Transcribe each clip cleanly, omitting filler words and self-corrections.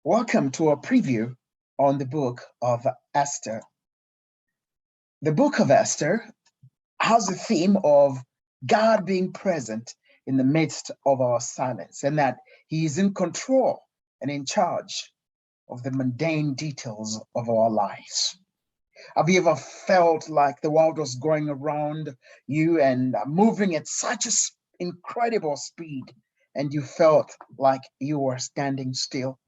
Welcome to a preview on the Book of Esther. The Book of Esther has a theme of God being present in the midst of our silence, and that He is in control and in charge of the mundane details of our lives. Have you ever felt like the world was going around you and moving at such an incredible speed, and you felt like you were standing still?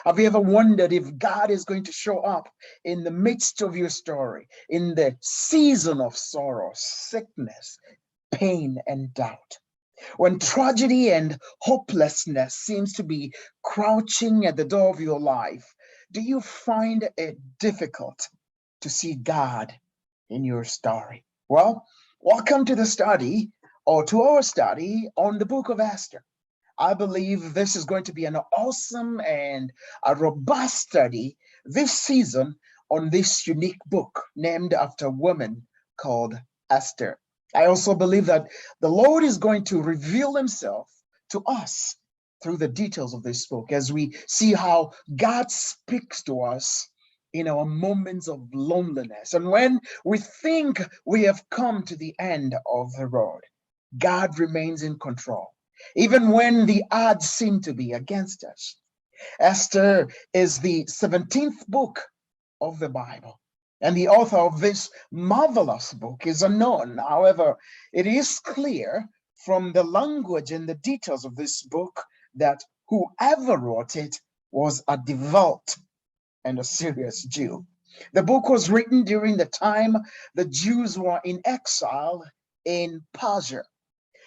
Have you ever wondered if God is going to show up in the midst of your story, in the season of sorrow, sickness, pain, and doubt? When tragedy and hopelessness seems to be crouching at the door of your life, do you find it difficult to see God in your story? Well, welcome to the study or to our study on the Book of Esther. I believe this is going to be an awesome and a robust study this season on this unique book named after a woman called Esther. I also believe that the Lord is going to reveal himself to us through the details of this book as we see how God speaks to us in our moments of loneliness. And when we think we have come to the end of the road, God remains in control even when the odds seem to be against us. Esther is the 17th book of the Bible, and the author of this marvelous book is unknown. However, it is clear from the language and the details of this book that whoever wrote it was a devout and a serious Jew. The book was written during the time the Jews were in exile in Persia.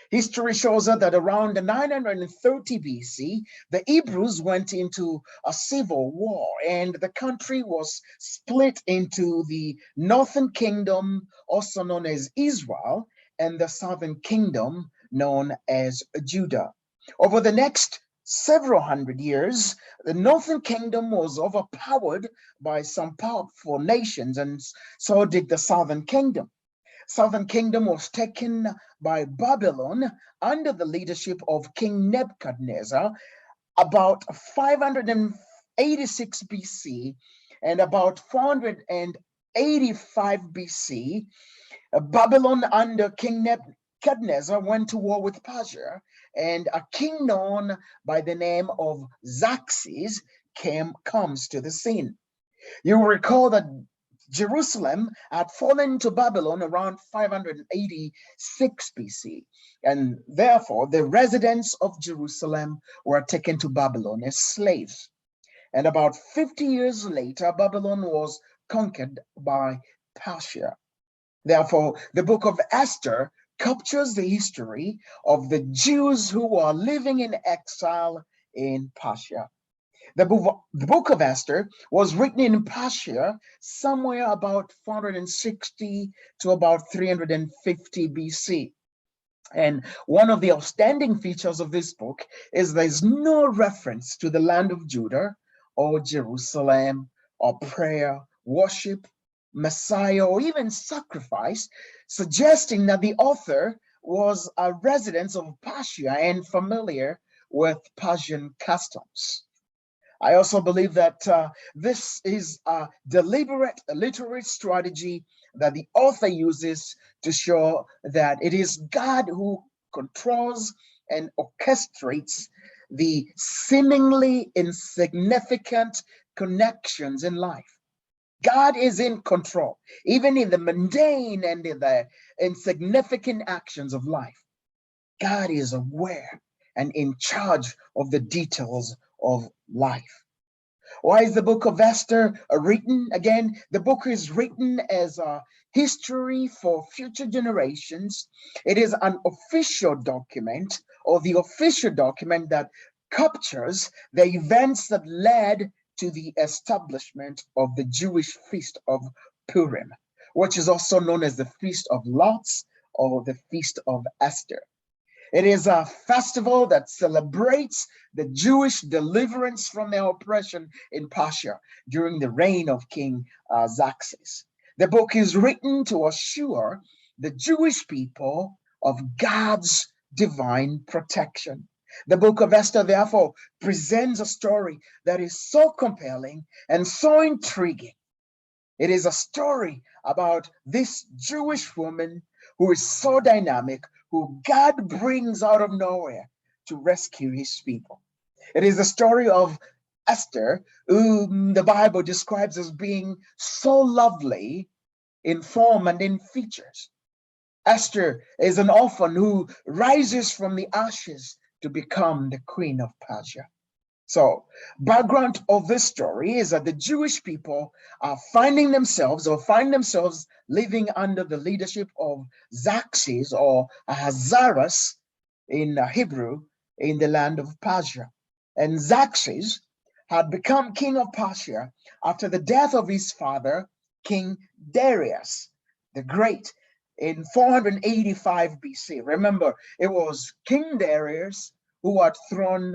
History shows us that around 930 BC, the Hebrews went into a civil war, and the country was split into the northern kingdom, also known as Israel, and the southern kingdom, known as Judah. Over the next several hundred years, the northern kingdom was overpowered by some powerful nations, and so did the southern kingdom. Southern kingdom was taken by Babylon under the leadership of King Nebuchadnezzar about 586 BC and about 485 BC. Babylon under King Nebuchadnezzar went to war with Persia, and a king known by the name of Xerxes comes to the scene. You will recall that Jerusalem had fallen to Babylon around 586 BC, and therefore the residents of Jerusalem were taken to Babylon as slaves. And about 50 years later, Babylon was conquered by Persia. Therefore, the book of Esther captures the history of the Jews who were living in exile in Persia. The book of Esther was written in Persia somewhere about 460 to about 350 BC. And one of the outstanding features of this book is there's no reference to the land of Judah or Jerusalem or prayer, worship, Messiah, or even sacrifice, suggesting that the author was a resident of Persia and familiar with Persian customs. I also believe that this is a deliberate literary strategy that the author uses to show that it is God who controls and orchestrates the seemingly insignificant connections in life. God is in control, even in the mundane and in the insignificant actions of life. God is aware and in charge of the details of life. Why is the book of Esther written? Again, the book is written as a history for future generations. It is an official document, or the official document that captures the events that led to the establishment of the Jewish feast of Purim, which is also known as the Feast of Lots or the Feast of Esther. It is a festival that celebrates the Jewish deliverance from their oppression in Persia during the reign of King Xerxes. The book is written to assure the Jewish people of God's divine protection. The book of Esther, therefore, presents a story that is so compelling and so intriguing. It is a story about this Jewish woman who is so dynamic, who God brings out of nowhere to rescue his people. It is the story of Esther, whom the Bible describes as being so lovely in form and in features. Esther is an orphan who rises from the ashes to become the queen of Persia. So, background of this story is that the Jewish people are find themselves living under the leadership of Xerxes or Ahasuerus in Hebrew in the land of Persia. And Xerxes had become king of Persia after the death of his father, King Darius the Great, in 485 BC. Remember, it was King Darius who had thrown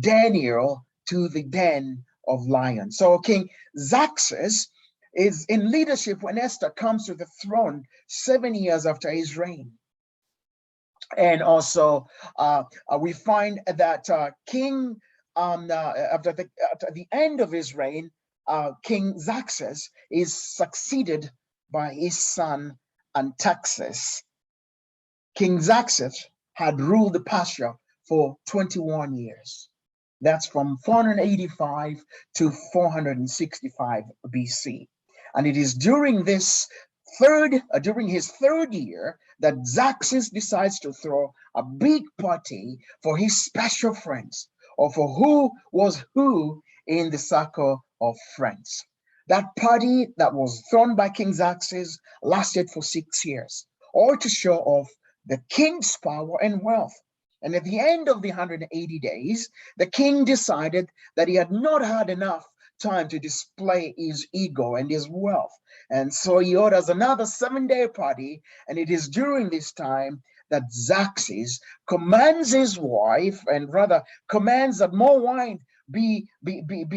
Daniel to the den of lions. So King Xerxes is in leadership when Esther comes to the throne 7 years after his reign. And also, we find that King, after the end of his reign, King Xerxes is succeeded by his son Artaxerxes. King Xerxes had ruled Persia for 21 years. That's from 485 to 465 BC. And it is during during his third year that Xerxes decides to throw a big party for his special friends, or for who was who in the circle of friends. That party that was thrown by King Xerxes lasted for 6 years, all to show off the king's power and wealth. And at the end of the 180 days, the king decided that he had not had enough time to display his ego and his wealth. And so he orders another 7-day party. And it is during this time that Xerxes commands his wife, and rather commands that more wine be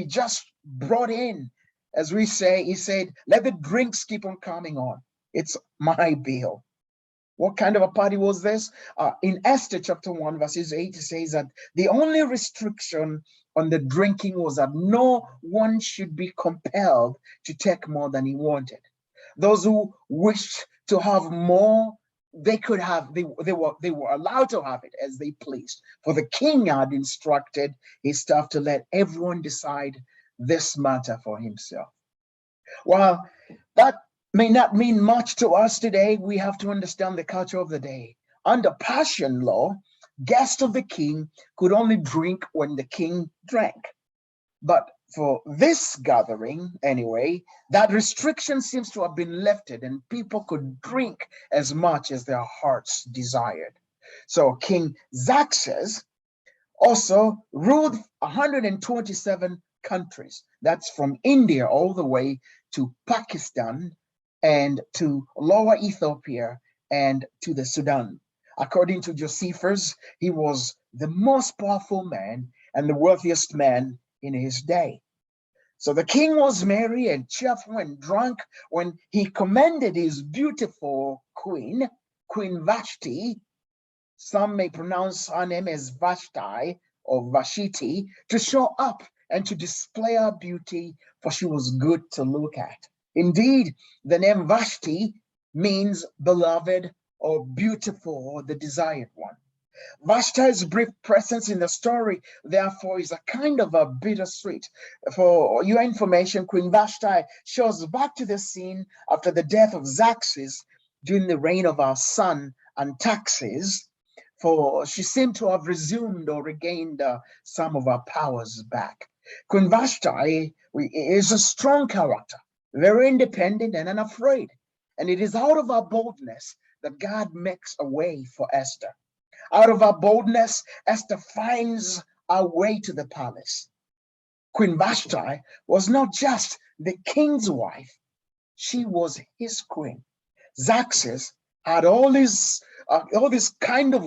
just brought in. As we say, he said, let the drinks keep on coming on. It's my bill. What kind of a party was this? In Esther chapter 1, verses 8, it says that the only restriction on the drinking was that no one should be compelled to take more than he wanted. Those who wished to have more, they could have, they were allowed to have it as they pleased. For the king had instructed his staff to let everyone decide this matter for himself. While that may not mean much to us today, we have to understand the culture of the day. Under Persian law, guests of the king could only drink when the king drank. But for this gathering, anyway, that restriction seems to have been lifted, and people could drink as much as their hearts desired. So King Xerxes also ruled 127 countries. That's from India all the way to Pakistan and to Lower Ethiopia and to the Sudan. According to Josephus, he was the most powerful man and the wealthiest man in his day. So the king was merry and cheerful and drunk when he commended his beautiful queen, Queen Vashti. Some may pronounce her name as Vashti or Vashiti, to show up and to display her beauty, for she was good to look at. Indeed, the name Vashti means beloved or beautiful or the desired one. Vashti's brief presence in the story, therefore, is a kind of a bittersweet. For your information, Queen Vashti shows back to the scene after the death of Xerxes during the reign of our son Artaxerxes, for she seemed to have resumed or regained some of her powers back. Queen Vashti is a strong character, very independent and unafraid. And it is out of her boldness that God makes a way for Esther. Out of her boldness, Esther finds her way to the palace. Queen Vashti was not just the king's wife, she was his queen. Xerxes had all these kind of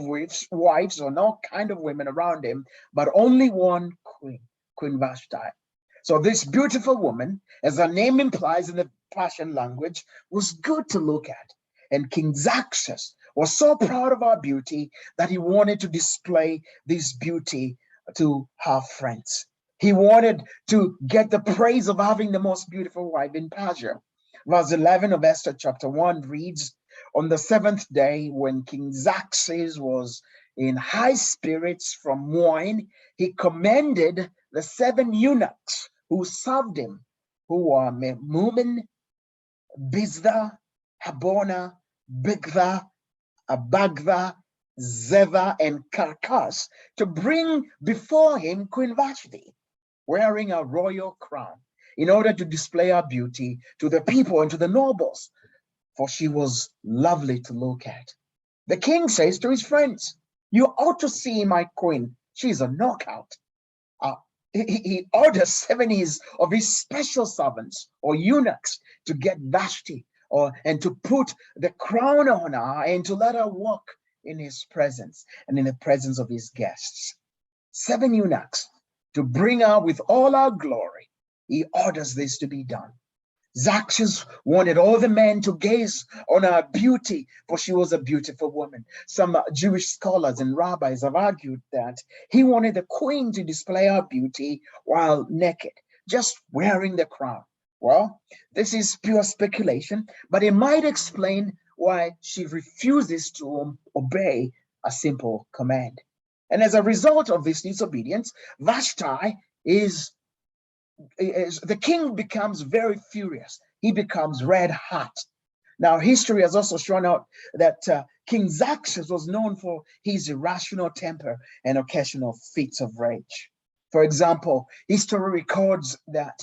wives or all kind of women around him, but only one queen, Queen Vashti. So this beautiful woman, as her name implies in the Persian language, was good to look at. And King Xerxes was so proud of her beauty that he wanted to display this beauty to her friends. He wanted to get the praise of having the most beautiful wife in Persia. Verse 11 of Esther chapter 1 reads, on the seventh day, when King Xerxes was in high spirits from wine, he commended the 7 eunuchs who served him, who are Memuman, Biztha, Habona, Bigtha, Abagtha, Zeva, and Carcass, to bring before him Queen Vashti, wearing a royal crown, in order to display her beauty to the people and to the nobles, for she was lovely to look at. The king says to his friends, you ought to see my queen. She's a knockout. Uh, he orders 7 of his special servants or eunuchs to get Vashti and to put the crown on her and to let her walk in his presence and in the presence of his guests. 7 eunuchs to bring her with all her glory. He orders this to be done. Xerxes wanted all the men to gaze on her beauty, for she was a beautiful woman. Some Jewish scholars and rabbis have argued that he wanted the queen to display her beauty while naked, just wearing the crown. Well, this is pure speculation, but it might explain why she refuses to obey a simple command. And as a result of this disobedience, Vashti the king becomes very furious. He becomes red hot. Now, history has also shown out that King Xerxes was known for his irrational temper and occasional fits of rage. For example, history records that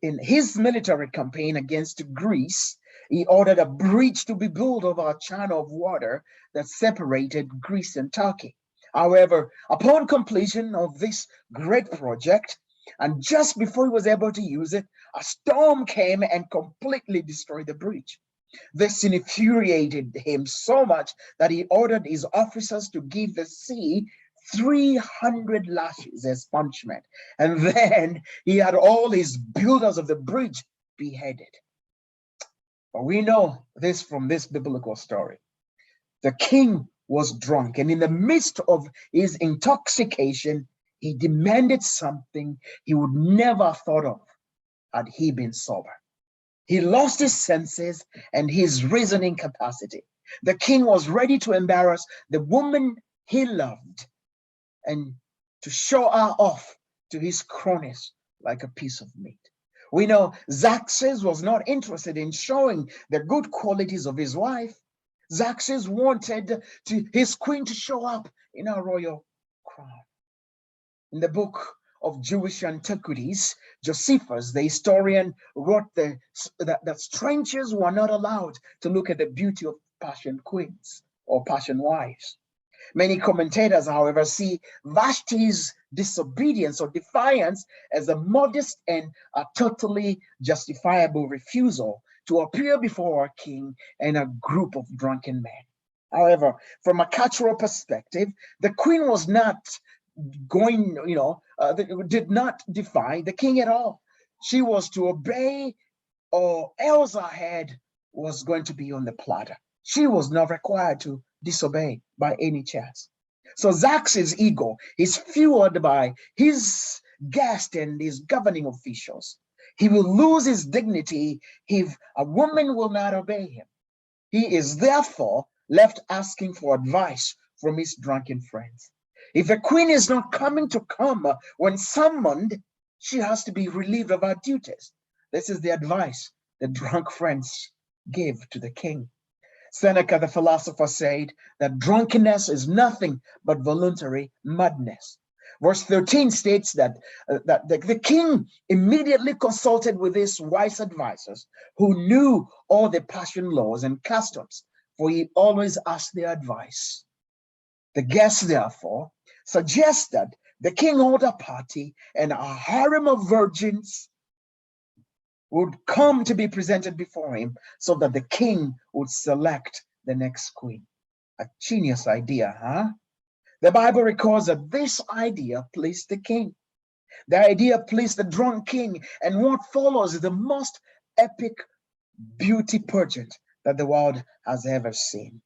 in his military campaign against Greece, he ordered a bridge to be built over a channel of water that separated Greece and Turkey. However, upon completion of this great project, and just before he was able to use it, a storm came and completely destroyed the bridge. This infuriated him so much that he ordered his officers to give the sea 300 lashes as punishment. And then he had all his builders of the bridge beheaded. But we know this from this biblical story. The king was drunk, and in the midst of his intoxication, he demanded something he would never have thought of had he been sober. He lost his senses and his reasoning capacity. The king was ready to embarrass the woman he loved and to show her off to his cronies like a piece of meat. We know Xerxes was not interested in showing the good qualities of his wife. Xerxes wanted his queen to show up in a royal crown. In the book of Jewish antiquities, Josephus, the historian, wrote that strangers were not allowed to look at the beauty of Persian queens or Persian wives. Many commentators, however, see Vashti's disobedience or defiance as a modest and a totally justifiable refusal to appear before a king and a group of drunken men. However, from a cultural perspective, the queen was not did not defy the king at all. She was to obey, or else her head was going to be on the platter. She was not required to disobey by any chance. So Xerxes' ego is fueled by his guest and his governing officials. He will lose his dignity if a woman will not obey him. He is therefore left asking for advice from his drunken friends. If a queen is not coming to come when summoned, she has to be relieved of her duties. This is the advice the drunk friends gave to the king. Seneca, the philosopher, said that drunkenness is nothing but voluntary madness. Verse 13 states that the king immediately consulted with his wise advisors who knew all the Persian laws and customs, for he always asked their advice. The guests, therefore, suggest that the king hold a party and a harem of virgins would come to be presented before him so that the king would select the next queen. A genius idea, huh? The Bible records that this idea pleased the king. The idea pleased the drunk king, and what follows is the most epic beauty pageant that the world has ever seen.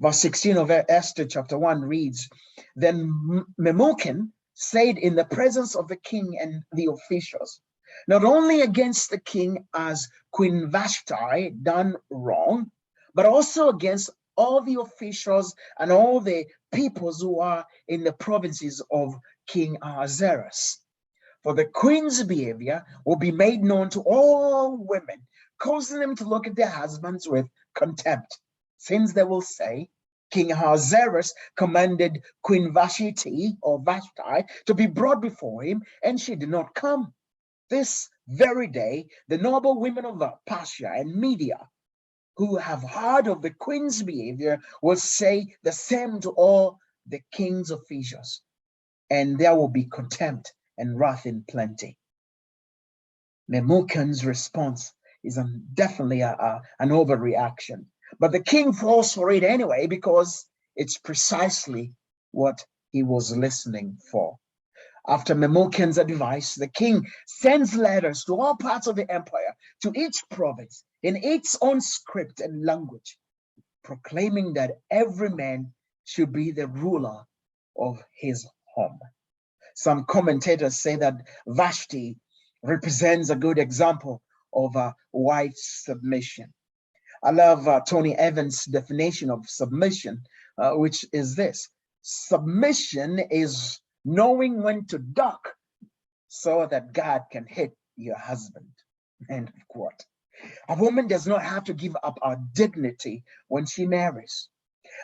Verse 16 of Esther chapter 1 reads, Then Memucan said in the presence of the king and the officials, not only against the king as Queen Vashti done wrong, but also against all the officials and all the peoples who are in the provinces of King Ahasuerus. For the queen's behavior will be made known to all women, causing them to look at their husbands with contempt, since they will say, King Ahasuerus commanded Queen Vashti or Vashti to be brought before him, and she did not come. This very day, the noble women of Persia and Media, who have heard of the queen's behavior, will say the same to all the king's officials, and there will be contempt and wrath in plenty. Memucan's response is definitely an overreaction, but the king falls for it anyway because it's precisely what he was listening for. After Memucan's advice, the king sends letters to all parts of the empire, to each province in its own script and language, proclaiming that every man should be the ruler of his home. Some commentators say that Vashti represents a good example of a wife's submission. I love Tony Evans' definition of submission, which is this: submission is knowing when to duck so that God can hit your husband. End of quote. A woman does not have to give up her dignity when she marries.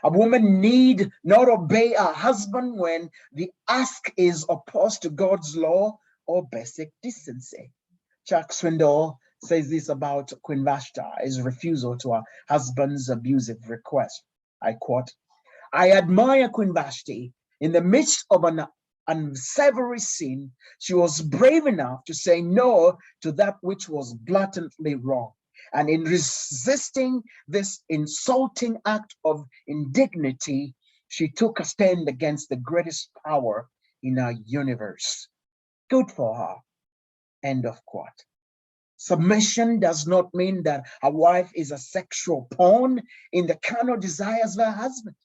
A woman need not obey her husband when the ask is opposed to God's law or basic decency. Chuck Swindoll says this about Queen Vashti's refusal to her husband's abusive request. I quote, I admire Queen Vashti. In the midst of an unsavory sin, she was brave enough to say no to that which was blatantly wrong. And in resisting this insulting act of indignity, she took a stand against the greatest power in our universe. Good for her. End of quote. Submission does not mean that a wife is a sexual pawn in the carnal desires of her husband.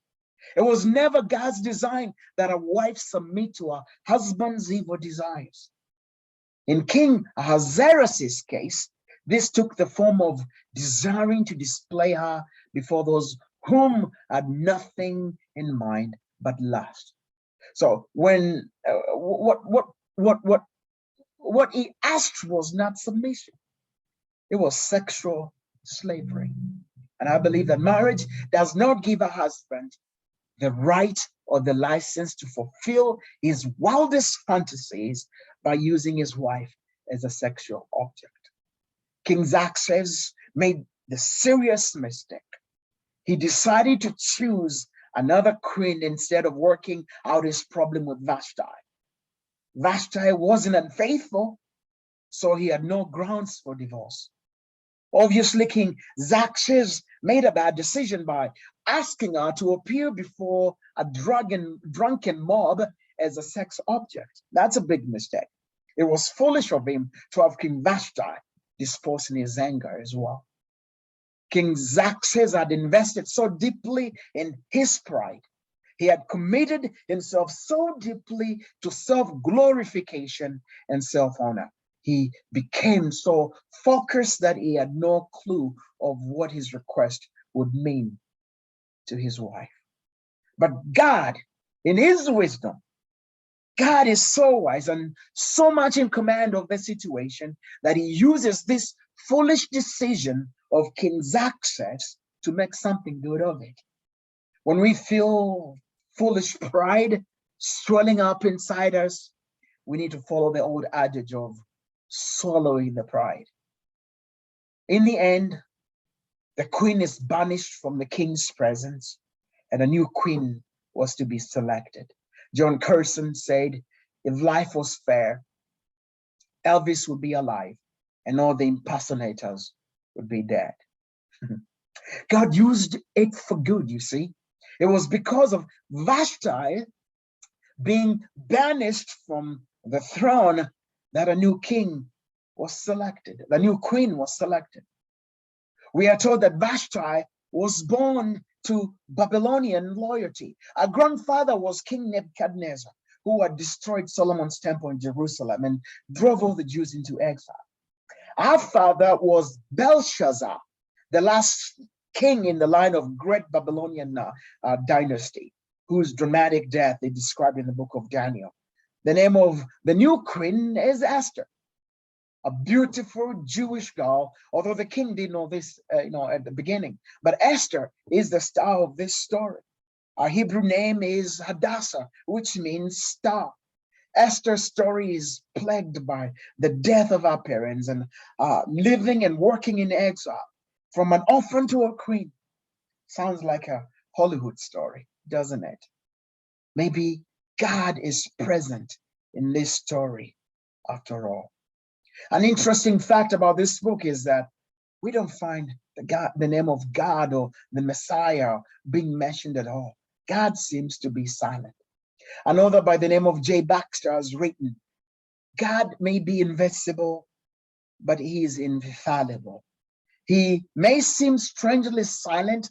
It was never God's design that a wife submit to her husband's evil desires. In King Ahasuerus' case, this took the form of desiring to display her before those whom had nothing in mind but lust. So when what he asked was not submission; it was sexual slavery. And I believe that marriage does not give a husband the right or the license to fulfill his wildest fantasies by using his wife as a sexual object. King Xerxes made the serious mistake. He decided to choose another queen instead of working out his problem with Vashti. Vashti wasn't unfaithful, so he had no grounds for divorce. Obviously, King Xerxes made a bad decision by asking her to appear before a drunken mob as a sex object. That's a big mistake. It was foolish of him to have King Vashti dispose in his anger as well. King Xerxes had invested so deeply in his pride. He had committed himself so deeply to self-glorification and self-honor. He became so focused that he had no clue of what his request would mean to his wife. But God, in his wisdom, God is so wise and so much in command of the situation that he uses this foolish decision of King Xerxes to make something good of it. When we feel foolish pride swelling up inside us, we need to follow the old adage of swallowing the pride. In the end, the queen is banished from the king's presence, and a new queen was to be selected. John Curson said, if life was fair, Elvis would be alive and all the impersonators would be dead. God used it for good, you see. It was because of Vashti being banished from the throne that a new king was selected. The new queen was selected. We are told that Vashti was born to Babylonian loyalty. Our grandfather was King Nebuchadnezzar, who had destroyed Solomon's temple in Jerusalem and drove all the Jews into exile. Our father was Belshazzar, the last king in the line of great Babylonian dynasty, whose dramatic death they described in the book of Daniel. The name of the new queen is Esther, a beautiful Jewish girl, although the king didn't know this at the beginning. But Esther is the star of this story. Our Hebrew name is Hadassah, which means star. Esther's story is plagued by the death of her parents and living and working in exile, from an orphan to a queen. Sounds like a Hollywood story, doesn't it? Maybe God is present in this story after all. An interesting fact about this book is that we don't find the name of God or the Messiah being mentioned at all. God seems to be silent. Another by the name of J. Baxter has written, God may be invincible, but he is infallible. He may seem strangely silent,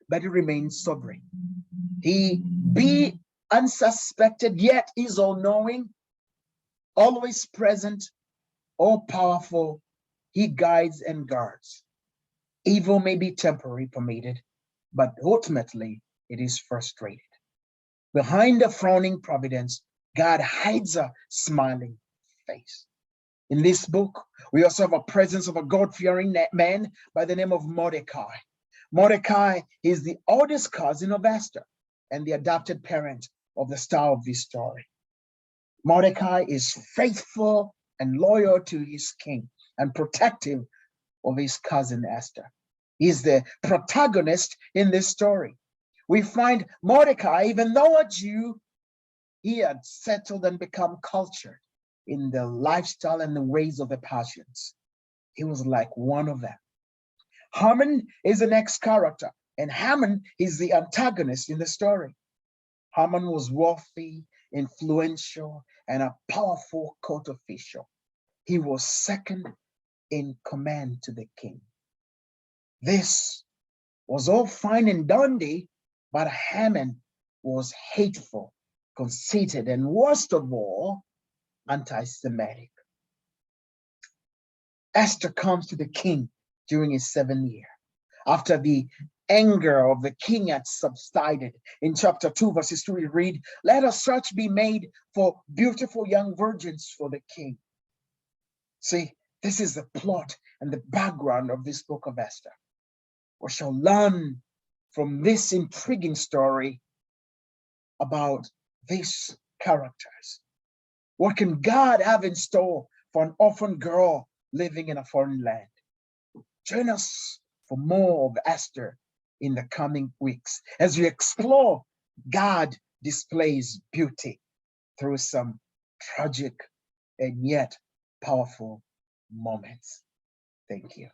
but he remains sovereign. He be unsuspected, yet is all-knowing, always present, all-powerful. He guides and guards. Evil may be temporarily permitted, but ultimately it is frustrated. Behind a frowning providence, God hides a smiling face. In this book, we also have a presence of a God-fearing man by the name of Mordecai. Mordecai is the oldest cousin of Esther and the adopted parent of the star of this story. Mordecai is faithful and loyal to his king and protective of his cousin Esther. He's the protagonist in this story. We find Mordecai, even though a Jew, he had settled and become cultured in the lifestyle and the ways of the Persians. He was like one of them. Haman is the next character, and Haman is the antagonist in the story. Haman was wealthy, influential, and a powerful court official. He was second in command to the king. This was all fine and dandy, but Haman was hateful, conceited, and worst of all, anti-Semitic. Esther comes to the king during his 7th year, after the anger of the king had subsided. In chapter 2, verses 2, we read, "Let a search be made for beautiful young virgins for the king." See, this is the plot and the background of this book of Esther. We shall learn from this intriguing story about these characters. What can God have in store for an orphan girl living in a foreign land? Join us for more of Esther in the coming weeks as we explore God displays beauty through some tragic and yet powerful moments. Thank you.